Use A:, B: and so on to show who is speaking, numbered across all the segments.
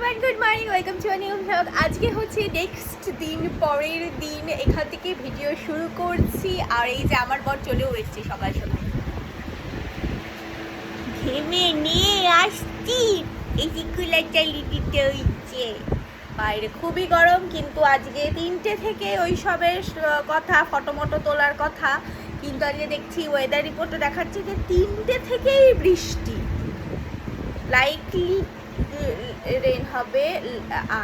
A: Everyone, good morning, welcome to a new blog. আজকে হচ্ছে next দিন, পরের দিন। এখান থেকে ভিডিও শুরু করছি। আর এই যে আমার বর চলেও এসেছে সকাল সকাল, ঘেমে নিয়ে আসছি। এই যে কুলার চালিয়ে দিতে হচ্ছে। বাইরে খুবই গরম, কিন্তু আজকে 3টে থেকে ওই সবের কথা, ফটো মটো তোলার কথা, কিন্তু আজকে দেখছি ওয়েদার রিপোর্টে দেখাচ্ছে যে 3টে থেকেই বৃষ্টি, লাইকলি রেন হবে।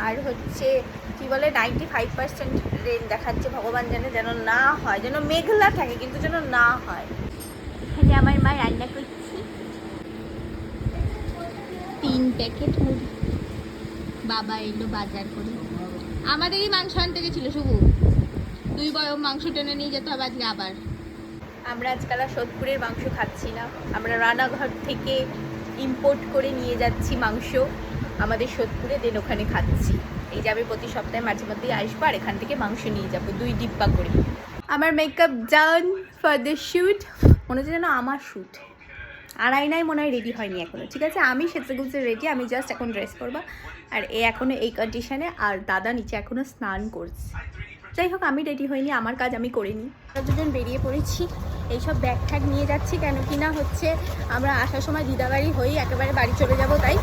A: আর হচ্ছে কি বলে 95% রেন দেখাচ্ছে। ভগবান জানে যেন না হয়, যেন মেঘলা থাকে কিন্তু যেন না হয়। এখানে আমার মা রান্না করছি 3 প্যাকেট মুড়ি। বাবা এলো বাজার করে, আমাদেরই মাংস আনতে গেছিল শুভ। 2 বয়ম মাংস টেনে নিয়ে যেতে হবে আজকে আবার। আমরা আজকাল আর সোদপুরের মাংস খাচ্ছি না, আমরা রানাঘর থেকে ইম্পোর্ট করে নিয়ে যাচ্ছি মাংস আমাদের সোদপুরে, দেন ওখানে খাচ্ছি। এই যে আমি প্রতি সপ্তাহে মাঝে মধ্যেই আসবো আর এখান থেকে মাংস নিয়ে যাবো 2 ডিব্বা করে। আমার makeup done for the shoot. মনে হচ্ছে যেন আমার শ্যুট। আর আয়নায় মনে হয় রেডি হয়নি এখনও। ঠিক আছে, আমি সেজেগুজে রেডি, আমি জাস্ট এখন ড্রেস করবো। আর এ এখনও এই কন্ডিশনে, আর দাদা নিচে এখনও স্নান করছে। যাই হোক, আমি রেডি হইনি, আমার কাজ আমি করে নিই। আমরা দুজন বেরিয়ে পড়েছি, এইসব ব্যাগ ঠ্যাগ নিয়ে যাচ্ছি। কেন কি না হচ্ছে আমরা আসার সময় দিদাবাড়ি হয়ে একেবারে বাড়ি চলে যাব। তাই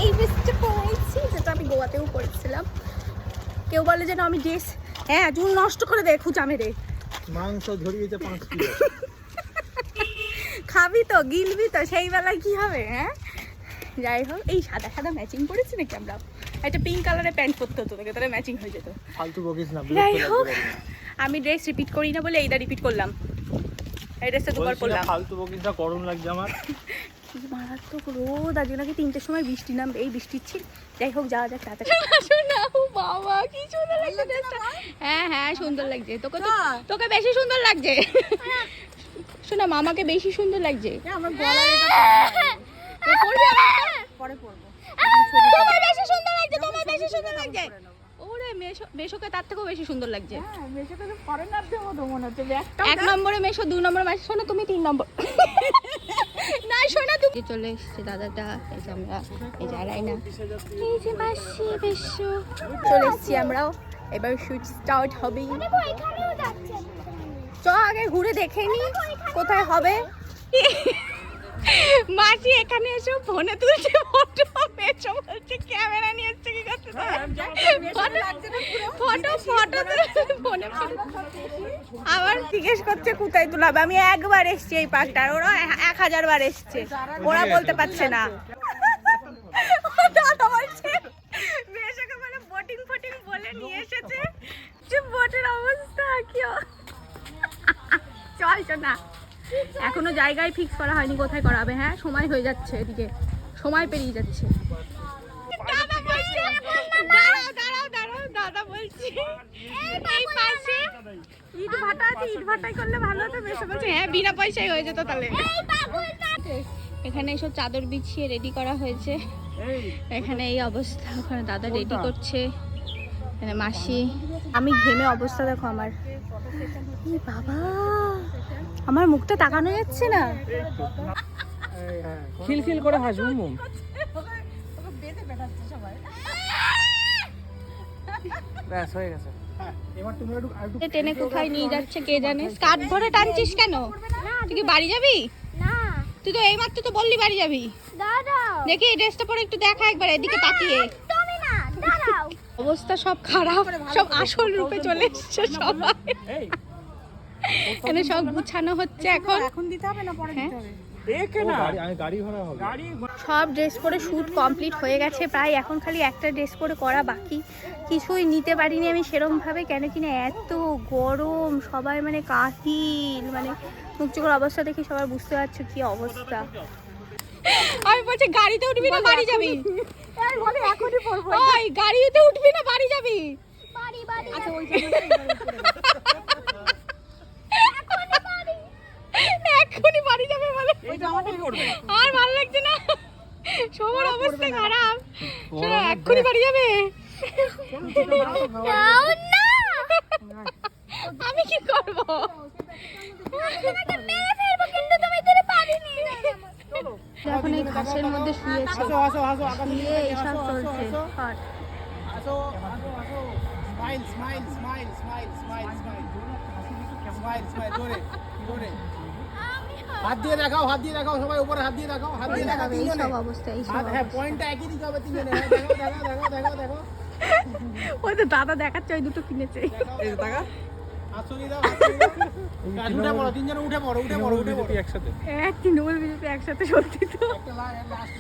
A: এই ড্রেসটা পরেছি, যেটা আমি গোয়াতেও পরেছিলাম। কেউ বলে যেন আমি ড্রেস, হ্যাঁ চুল নষ্ট করে দে খুঁচা মেরে।
B: মাংস ধরিয়েছে 5 কিলো।
A: খাবি তো, গিলবি তো, সেই বেলায় কি হবে? হ্যাঁ, যাই হোক, এই সাদা সাদা ম্যাচিং করেছি নাকি আমরা? একটা পিঙ্ক কালারের প্যান্ট পরতে হতো তোকে, তাহলে ম্যাচিং হয়ে যেত।
B: ফালতু বকিস না।
A: যাই হোক, আমি ড্রেস রিপিট করি না বলে এইটা রিপিট করলাম। এই ড্রেসটা দুবার পরলাম।
B: ফালতু বকিস না, গরম লাগছে আমার।
A: কি মারাত্মক রোদ, আজকে নাকি 3টের সময় বৃষ্টি নামবে, এই বৃষ্টির ছিল। যাই হোক, যাওয়া যাক তাড়াতাড়ি। শোনা বাবা, কি সুন্দর লাগছে ড্রেসটা। হ্যাঁ হ্যাঁ, সুন্দর লাগছে। তোকে বেশি সুন্দর লাগছে। শোনা, মামাকে বেশি সুন্দর লাগছে। আমার গলার এটা পরবি, পরে পরবো। তোমার বেশি সুন্দর লাগছে, তোমার বেশি সুন্দর লাগছে। ওরে মেশোকে তার থেকেও বেশি সুন্দর লাগছে। হ্যাঁ, মেশোকে তো ফরেনারদের মতো মনে হচ্ছে। 1 নম্বরে মেশো, 2 নম্বরে মেশো। শোনো, তুমি 3 নম্বর। না শোনা, তুমি চলে এসেছে দাদাটা। এই যে আমরা, এই যে আরাইনা, এই যে মাসি বেশো, চলে এসেছি আমরাও। এবার শুট স্টার্ট হবে। চ আগে ঘুরে দেখে নি কোথায় হবে। মাসি এখানে এসে ফোনে তুলছে ফটো, পেছো বলছে ক্যামেরা নিয়ে এসছে কি করতে। ফটো ফোনে আবার জিজ্ঞেস করছে কোথায় তুলাবে। আমি একবার এসছি এই পার্কটার, ওরা 1000 বার এসছে, ওরা বলতে পারছে না। দাদা বলছে মেয়েটাকে মানে বোটিং ফোটিং বলে নিয়ে এসেছে, যে বোটের অবস্থা কি। চল না, এখনো জায়গায় ফিক্স করা হয়নি কোথায় করাবে। হ্যাঁ, সময় হয়ে যাচ্ছে, এদিকে সময় পেরিয়ে যাচ্ছে। দাদা বলছি এই পাশে ইট ভাটা আছে, ইট ভাটাই করলে ভালো হতো। বেশি বলছে হ্যাঁ, বিনা পয়সায় হয়ে যেত তাহলে। এখানে এসব চাদর বিছিয়ে রেডি করা হয়েছে। এখানে এই অবস্থা, ওখানে দাদা রেডি করছে, এখানে মাসি। আমি ঘেমে অবস্থা দেখো আমার। এই বাবা, আমার মুখটা তাকানো যাচ্ছে না।
B: খিলখিল করে হাসবো মুম। ব্যাস হয়ে গেছে। এবার তুমি একটু
A: টেনে কোথায় নিয়ে যাচ্ছে কে জানে। স্কার্ট ধরে টানছিস কেন? তুই কি বাড়ি যাবি? না, তুই তো এইমাত্র তো বললি বাড়ি যাবি। দাঁড়াও, দেখি এই ড্রেসটা পরে একটু দেখা একবার এদিকে তাকিয়ে। তুমি না, দাঁড়াও। অবস্থা সব খারাপ, সব আসল রূপে চলে এসেছে সবাই। এখানে সব গুছানো হচ্ছে এখন দিতে হবে না, পরে দিতে হবে। সব ড্রেস পরে শ্যুট কমপ্লিট হয়ে গেছে প্রায়। এখন খালি একটা ড্রেস পরে করা বাকি। কিছুই নিতে পারিনি আমি সেরকম ভাবে, কেন কিনা এত গরম, সবাই মানে কাহিল, মানে মুখ চোখের অবস্থা দেখি সবাই বুঝতে পারছো কি অবস্থা। আমি বলছি গাড়িতে উঠবি না বাড়ি যাবি? এখনই পড়বো। ওই গাড়িতে উঠবি না বাড়ি যাবি? আচ্ছা, ওই এখনই বাড়ি যাবে বলে। আর ভালো লাগছে না, সবার অবস্থা খারাপ। এখনই বাড়ি যাবে। আমি কি করবো? এখন এই ঘাসের মধ্যে শুয়েছে, শুয়ে এইসব চলছে। হট
B: আসো আসো আসো smile smile smile smile smile smile smile smile জোরে জোরে হাত দিয়ে দেখাও সবাই উপরে হাত দিয়ে দেখাও হাত দিয়ে দেখাও
A: এই
B: তিনজনে
A: সব অবস্থা এই সব
B: হাত হ্যাঁ
A: অবস্থা।
B: পয়েন্টটা একই দিতে হবে তিনজনে হ্যাঁ, দেখাও দেখাও দেখাও দেখাও দেখাও
A: ওই তো দাদা দেখাচ্ছে ওই দুটো কিনেছে
B: এই যে টাকা হাত সরিয়ে দাও হাত সরিয়ে দাও উঠে পড়ো তিনজনে উঠে পড়ো একসাথে
A: এক তৃণমূল বিজেপি একসাথে সত্যি তো
B: একটা লাস্ট